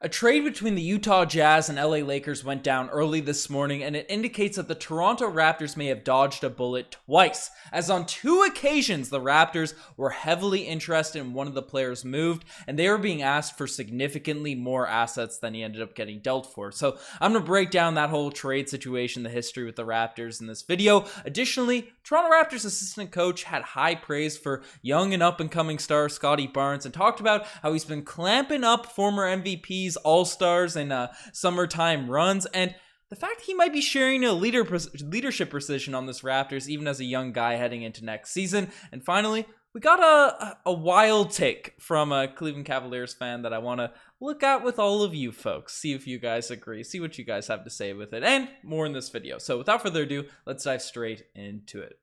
A trade between the Utah Jazz and LA Lakers went down early this morning, and it indicates that the Toronto Raptors may have dodged a bullet twice, as on two occasions the Raptors were heavily interested in one of the players moved, and they were being asked for significantly more assets than he ended up getting dealt for. So I'm going to break down that whole trade situation, the history with the Raptors in this video. Additionally, Toronto Raptors assistant coach had high praise for young and up-and-coming star Scottie Barnes and talked about how he's been clamping up former MVPs, all-stars, and summertime runs, and the fact he might be sharing a leadership position on this Raptors even as a young guy heading into next season. And finally, we got a wild take from a Cleveland Cavaliers fan that I want to look at with all of you folks, see if you guys agree, see what you guys have to say with it, and more in this video. So without further ado, let's dive straight into it.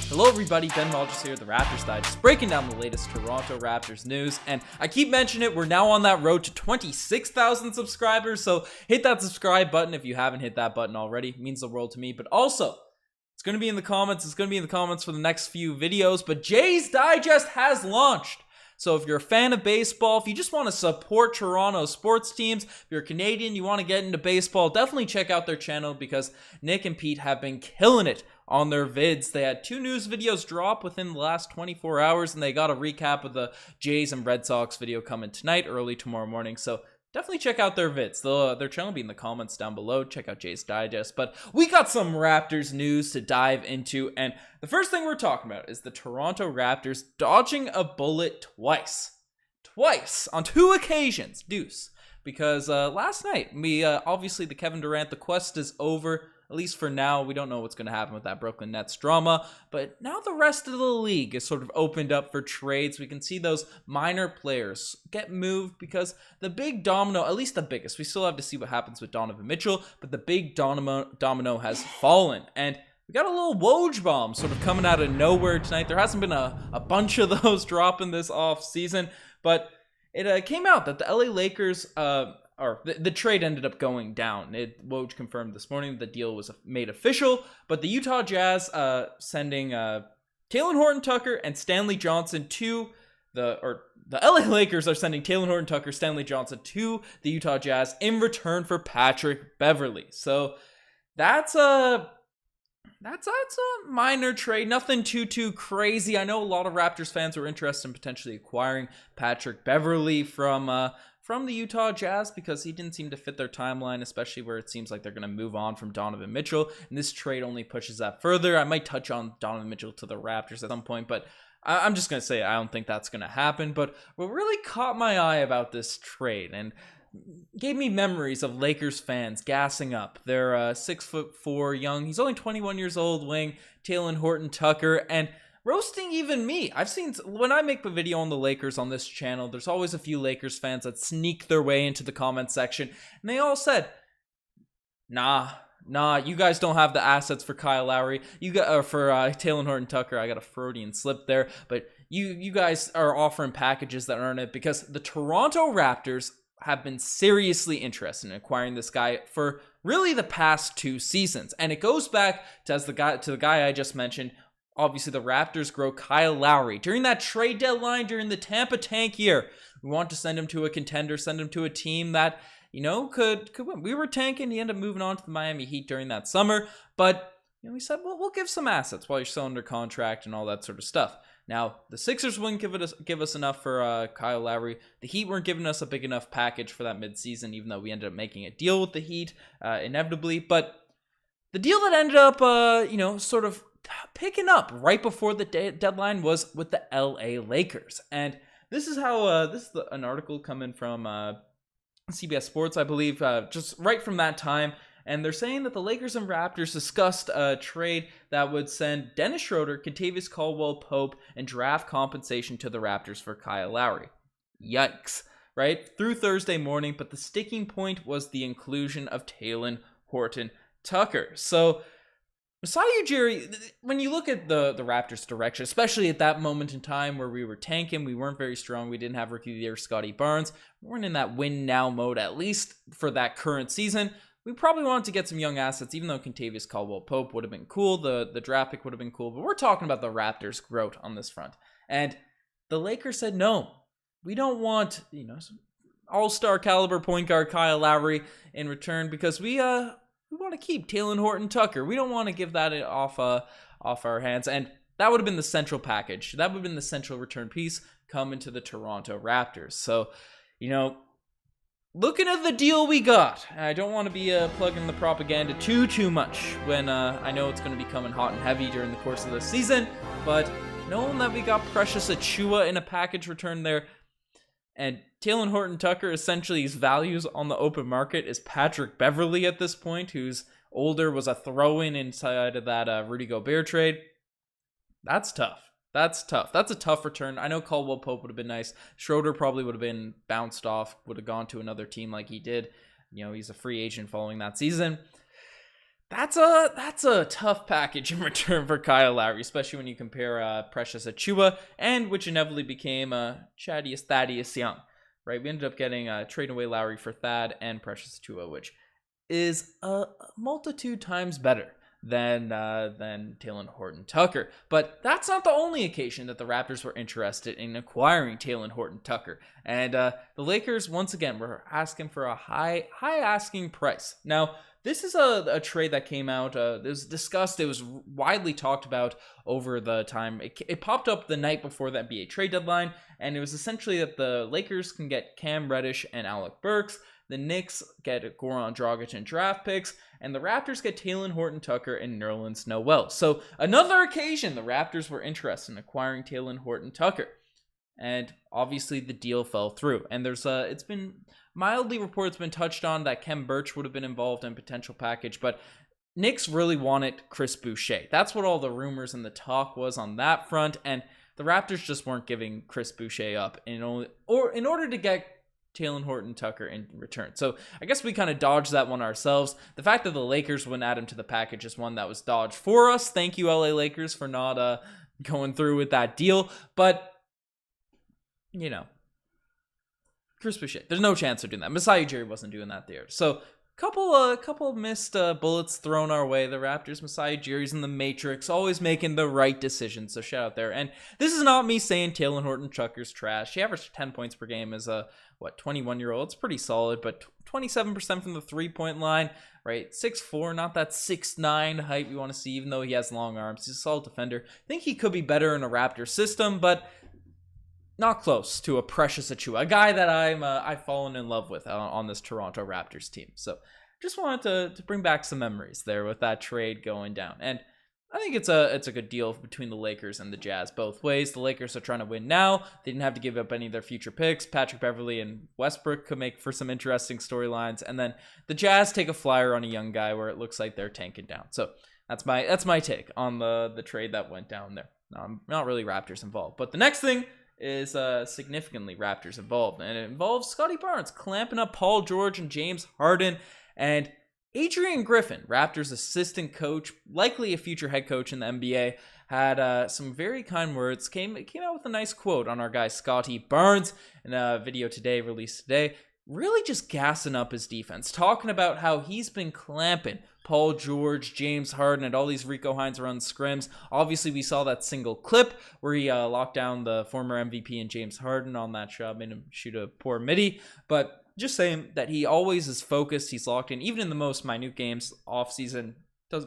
Hello everybody, Ben Rogers here, the Raptors Digest, breaking down the latest Toronto Raptors news, and I keep mentioning it, we're now on that road to 26,000 subscribers, so hit that subscribe button if you haven't hit that button already. It means the world to me, but also, it's going to be in the comments, for the next few videos, but Jay's Digest has launched. So if you're a fan of baseball, if you just want to support Toronto sports teams, if you're a Canadian, you want to get into baseball, definitely check out their channel because Nick and Pete have been killing it on their vids. They had 2 news videos drop within the last 24 hours, and they got a recap of the Jays and Red Sox video coming tonight, early tomorrow morning. So definitely check out their vids. Their channel will be in the comments down below. Check out Jay's Digest. But we got some Raptors news to dive into, and the first thing we're talking about is the Toronto Raptors dodging a bullet twice on 2 occasions, deuce. Because last night, obviously the Kevin Durant, the quest is over. At least for now, we don't know what's going to happen with that Brooklyn Nets drama, but now the rest of the league is sort of opened up for trades. We can see those minor players get moved because the big domino, at least the biggest, we still have to see what happens with Donovan Mitchell, but the big domino has fallen, and we got a little Woj bomb sort of coming out of nowhere tonight. There hasn't been a bunch of those dropping this off season, but it came out that the LA Lakers, the trade ended up going down. Woj confirmed this morning the deal was made official, but the Utah Jazz sending Talen Horton-Tucker and Stanley Johnson to the LA Lakers are sending Talen Horton-Tucker, Stanley Johnson to the Utah Jazz in return for Patrick Beverley. So that's a minor trade, nothing too crazy. I know a lot of Raptors fans were interested in potentially acquiring Patrick Beverley from the Utah Jazz because he didn't seem to fit their timeline, especially where it seems like they're going to move on from Donovan Mitchell, and this trade only pushes that further. I might touch on Donovan Mitchell to the Raptors at some point, but I'm just going to say I don't think that's going to happen. But what really caught my eye about this trade and gave me memories of Lakers fans gassing up their 6'4" young, he's only 21 years old, wing, Talen Horton-Tucker, and roasting even me. I've seen, when I make a video on the Lakers on this channel, there's always a few Lakers fans that sneak their way into the comment section, and they all said, nah, you guys don't have the assets for Kyle Lowry, for Talen Horton-Tucker. I got a Freudian slip there, but you guys are offering packages that aren't it, because the Toronto Raptors have been seriously interested in acquiring this guy for really the past 2 seasons, and it goes back to the guy I just mentioned. Obviously, the Raptors grow Kyle Lowry during that trade deadline, during the Tampa tank year. We want to send him to a contender, send him to a team that, could win. We were tanking. He ended up moving on to the Miami Heat during that summer. But, we said, well, we'll give some assets while you're still under contract and all that sort of stuff. Now, the Sixers wouldn't give us enough for Kyle Lowry. The Heat weren't giving us a big enough package for that midseason, even though we ended up making a deal with the Heat, inevitably. But the deal that ended up, sort of picking up right before the deadline was with the LA Lakers. And this is how, an article coming from CBS Sports, I believe, just right from that time. And they're saying that the Lakers and Raptors discussed a trade that would send Dennis Schroeder, Kentavious Caldwell-Pope, and draft compensation to the Raptors for Kyle Lowry. Yikes, right? Through Thursday morning, but the sticking point was the inclusion of Talen Horton-Tucker. So Masai Ujiri, when you look at the Raptors' direction, especially at that moment in time where we were tanking, we weren't very strong, we didn't have Rookie of the Year Scottie Barnes, we weren't in that win-now mode, at least for that current season. We probably wanted to get some young assets, even though Kentavious Caldwell-Pope would have been cool, the draft pick would have been cool, but we're talking about the Raptors' growth on this front. And the Lakers said no. we don't want, some all-star caliber point guard Kyle Lowry in return, because we want to keep Talen Horton-Tucker. We don't want to give that off our hands, and that would have been the central package. That would have been the central return piece coming to the Toronto Raptors. So, looking at the deal we got, I don't want to be plugging the propaganda too much when I know it's going to be coming hot and heavy during the course of the season, but knowing that we got Precious Achiuwa in a package return there, and Talen Horton-Tucker, essentially his values on the open market is Patrick Beverley at this point, who's older, was a throw-in inside of that Rudy Gobert trade. That's tough. That's a tough return. I know Caldwell Pope would have been nice. Schroeder probably would have been bounced off, would have gone to another team like he did. He's a free agent following that season. That's a tough package in return for Kyle Lowry, especially when you compare Precious Achiuwa, and which inevitably became Thaddeus Young, right? We ended up getting trading away Lowry for Thad and Precious Achiuwa, which is a multitude times better than Talen Horton-Tucker. But that's not the only occasion that the Raptors were interested in acquiring Talen Horton-Tucker. And the Lakers, once again, were asking for a high asking price. Now, this is a trade that came out, it was discussed, it was widely talked about over the time. It popped up the night before the NBA trade deadline, and it was essentially that the Lakers can get Cam Reddish and Alec Burks, the Knicks get Goran Dragic and draft picks, and the Raptors get Talen Horton-Tucker and Nerlens Noel. So another occasion the Raptors were interested in acquiring Talen Horton-Tucker. And obviously the deal fell through. And it's been mildly reported, it's been touched on that Khem Birch would have been involved in a potential package, but Knicks really wanted Chris Boucher. That's what all the rumors and the talk was on that front, and the Raptors just weren't giving Chris Boucher up in order to get Talen Horton-Tucker in return. So I guess we kind of dodged that one ourselves. The fact that the Lakers wouldn't add him to the package is one that was dodged for us. Thank you, LA Lakers, for not going through with that deal. But Chris Boucher, there's no chance of doing that. Masai Ujiri wasn't doing that there. So couple missed bullets thrown our way. The Raptors, Masai Ujiri's in the Matrix, always making the right decisions. So shout out there. And this is not me saying Talen Horton-Tucker's trash. He averaged 10 points per game as a 21-year-old. It's pretty solid, but 27% from the three-point line, right? 6'4", not that 6'9" height we want to see, even though he has long arms. He's a solid defender. I think he could be better in a Raptor system, but not close to a Precious Achiuwa, a guy that I've fallen in love with on this Toronto Raptors team. So just wanted to bring back some memories there with that trade going down. And I think it's a good deal between the Lakers and the Jazz both ways. The Lakers are trying to win now. They didn't have to give up any of their future picks. Patrick Beverley and Westbrook could make for some interesting storylines. And then the Jazz take a flyer on a young guy where it looks like they're tanking down. So that's my take on the trade that went down there. Not really Raptors involved. But the next thing is significantly Raptors involved, and it involves Scottie Barnes clamping up Paul George and James Harden, and Adrian Griffin, Raptors assistant coach, likely a future head coach in the NBA, had some very kind words, came out with a nice quote on our guy Scottie Barnes in a video released today, really just gassing up his defense, talking about how he's been clamping Paul George, James Harden, and all these Rico Hines run scrims. Obviously, we saw that single clip where he locked down the former MVP and James Harden on that shot, made him shoot a poor midi. But just saying that he always is focused, he's locked in, even in the most minute games off season,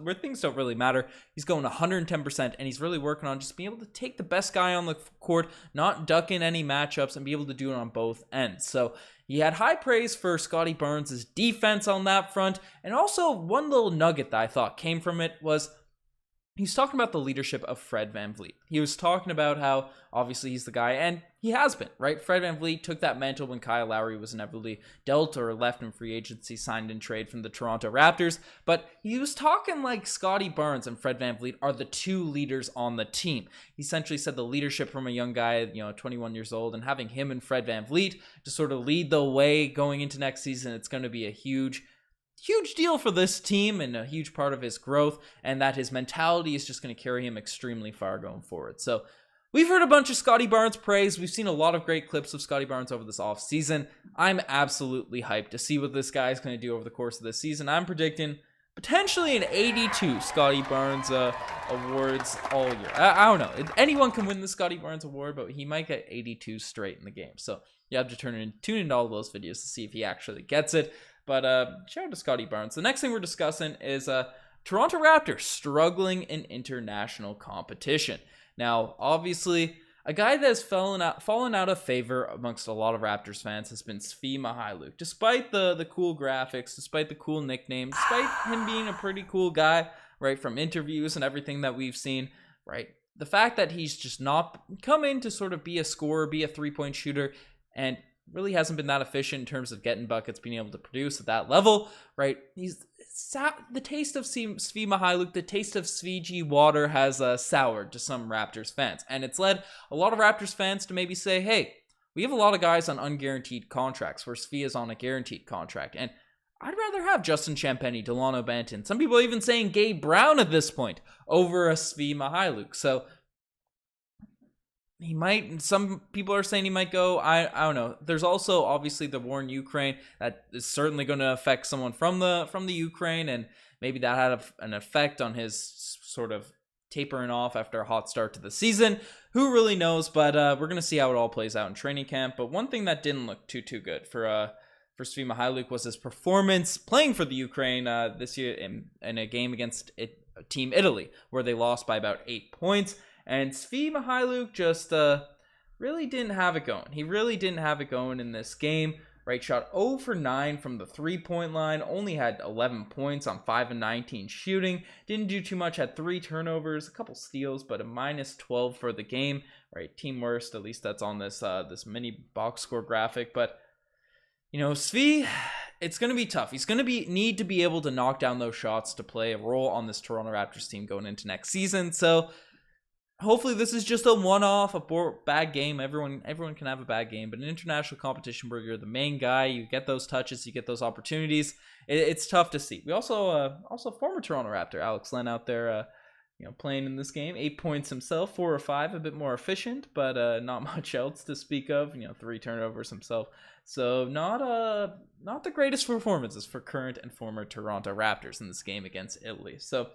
where things don't really matter. He's going 110%, and he's really working on just being able to take the best guy on the court, not duck in any matchups, and be able to do it on both ends. So he had high praise for Scottie Barnes' defense on that front, and also one little nugget that I thought came from it was he's talking about the leadership of Fred VanVleet. He was talking about how obviously he's the guy, and he has been, right? Fred VanVleet took that mantle when Kyle Lowry was inevitably dealt or left in free agency, signed in trade from the Toronto Raptors. But he was talking like Scottie Barnes and Fred VanVleet are the two leaders on the team. He essentially said the leadership from a young guy, 21 years old, and having him and Fred VanVleet to sort of lead the way going into next season, it's going to be a huge deal for this team and a huge part of his growth, and that his mentality is just going to carry him extremely far going forward. So we've heard a bunch of Scottie Barnes praise. We've seen a lot of great clips of Scottie Barnes over this offseason. I'm absolutely hyped to see what this guy is going to do over the course of this season. I'm predicting potentially an 82 Scottie Barnes awards all year. I don't know. Anyone can win the Scottie Barnes award, but he might get 82 straight in the game. So you have to tune into all those videos to see if he actually gets it. But shout out to Scottie Barnes. The next thing we're discussing is Toronto Raptors struggling in international competition. Now, obviously, a guy that has fallen out of favor amongst a lot of Raptors fans has been Svi Mykhailiuk. Despite the cool graphics, despite the cool nickname, despite him being a pretty cool guy, right, from interviews and everything that we've seen, right, the fact that he's just not come in to sort of be a scorer, be a three-point shooter, and really hasn't been that efficient in terms of getting buckets, being able to produce at that level, right? The taste of Svi Mykhailiuk, the taste of Svi water has soured to some Raptors fans. And it's led a lot of Raptors fans to maybe say, hey, we have a lot of guys on unguaranteed contracts where Svi is on a guaranteed contract. And I'd rather have Justin Champagnie, Delano Banton, some people are even saying Gabe Brown at this point, over a Svi Mykhailiuk. So he might, some people are saying he might go, I don't know. There's also obviously the war in Ukraine that is certainly going to affect someone from the Ukraine, and maybe that had an effect on his sort of tapering off after a hot start to the season. Who really knows? But we're going to see how it all plays out in training camp. But one thing that didn't look too good for Svi Mykhailiuk was his performance playing for the Ukraine this year in a game against Team Italy, where they lost by about 8 points. And Svi Mykhailiuk just really didn't have it going. He really didn't have it going in this game. Right, shot 0 for 9 from the three-point line. Only had 11 points on 5 and 19 shooting. Didn't do too much. Had 3 turnovers, a couple steals, but a minus 12 for the game. Right, team worst. At least that's on this this mini box score graphic. But you know, Svi, it's going to be tough. He's going to need to be able to knock down those shots to play a role on this Toronto Raptors team going into next season. So hopefully this is just a one-off, bad game. Everyone can have a bad game, but an international competition where you're the main guy, you get those touches, you get those opportunities. It's tough to see. We also former Toronto Raptor Alex Len out there, playing in this game. 8 points himself, 4 or 5, a bit more efficient, but not much else to speak of. 3 turnovers himself. So not the greatest performances for current and former Toronto Raptors in this game against Italy. So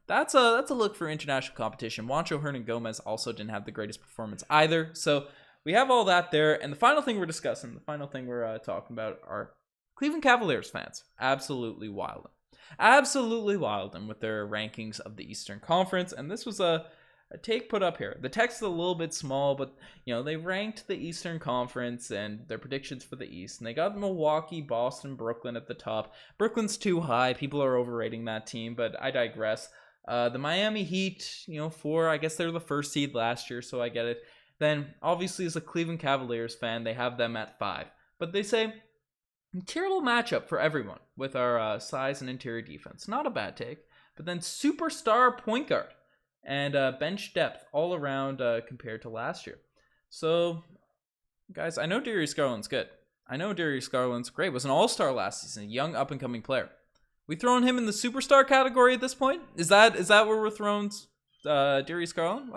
that's a look for international competition. Juancho Hernan-Gomez also didn't have the greatest performance either. So we have all that there. And the final thing we're discussing, the final thing we're talking about are Cleveland Cavaliers fans. Absolutely wildin'. Absolutely wildin' with their rankings of the Eastern Conference. And this was a take put up here. The text is a little bit small, but they ranked the Eastern Conference and their predictions for the East, and they got Milwaukee, Boston, Brooklyn at the top. Brooklyn's too high. People are overrating that team, but I digress. The Miami Heat, 4, I guess they're the first seed last year, so I get it. Then obviously as a Cleveland Cavaliers fan, they have them at 5. But they say terrible matchup for everyone with our size and interior defense. Not a bad take. But then superstar point guard and bench depth all around compared to last year. So, guys, I know Darius Garland's good. I know Darius Garland's great. Was an all-star last season, a young up-and-coming player. We throwing him in the superstar category at this point? Is that where we're throwing Darius Garland?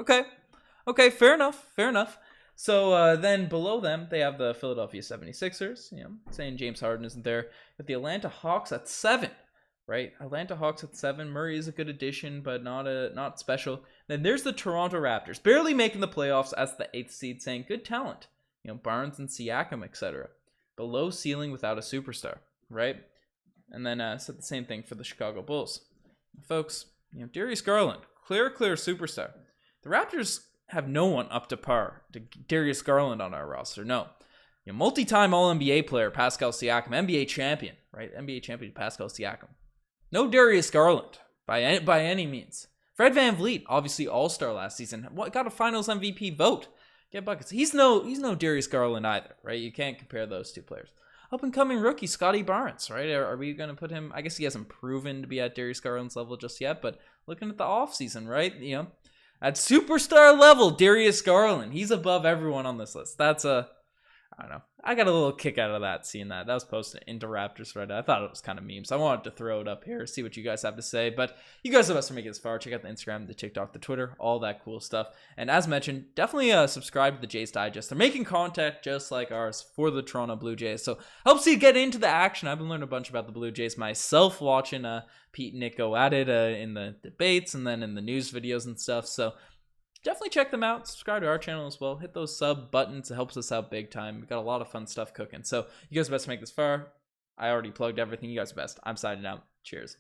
Okay, fair enough. So then below them, they have the Philadelphia 76ers, saying James Harden isn't there. But the Atlanta Hawks at 7. Right, Atlanta Hawks at 7. Murray is a good addition, but not special. Then there's the Toronto Raptors, barely making the playoffs as the 8th seed, saying good talent. Barnes and Siakam, etc. Below ceiling without a superstar, right? And then said the same thing for the Chicago Bulls, folks. Darius Garland, clear superstar. The Raptors have no one up to par to Darius Garland on our roster. No. Multi-time All-NBA player Pascal Siakam, NBA champion, right? NBA champion Pascal Siakam. No Darius Garland by any means. Fred VanVleet, obviously all-star last season, got a Finals MVP vote. Get buckets. He's no Darius Garland either, right? You can't compare those two players. Up-and-coming rookie Scottie Barnes, right? Are we going to put him? I guess he hasn't proven to be at Darius Garland's level just yet, but looking at the offseason, right? At superstar level, Darius Garland, he's above everyone on this list. That's I don't know. I got a little kick out of that, seeing that. That was posted into Raptors Reddit. I thought it was kind of meme, so I wanted to throw it up here, see what you guys have to say. But you guys are the best for making it this far. Check out the Instagram, the TikTok, the Twitter, all that cool stuff. And as mentioned, definitely subscribe to the Jays Digest. They're making content just like ours for the Toronto Blue Jays, so helps you get into the action. I've been learning a bunch about the Blue Jays myself, watching Pete and Nick go at it in the debates and then in the news videos and stuff. So definitely check them out. Subscribe to our channel as well. Hit those sub buttons. It helps us out big time. We've got a lot of fun stuff cooking. So you guys are best to make this far. I already plugged everything. You guys are best. I'm signing out. Cheers.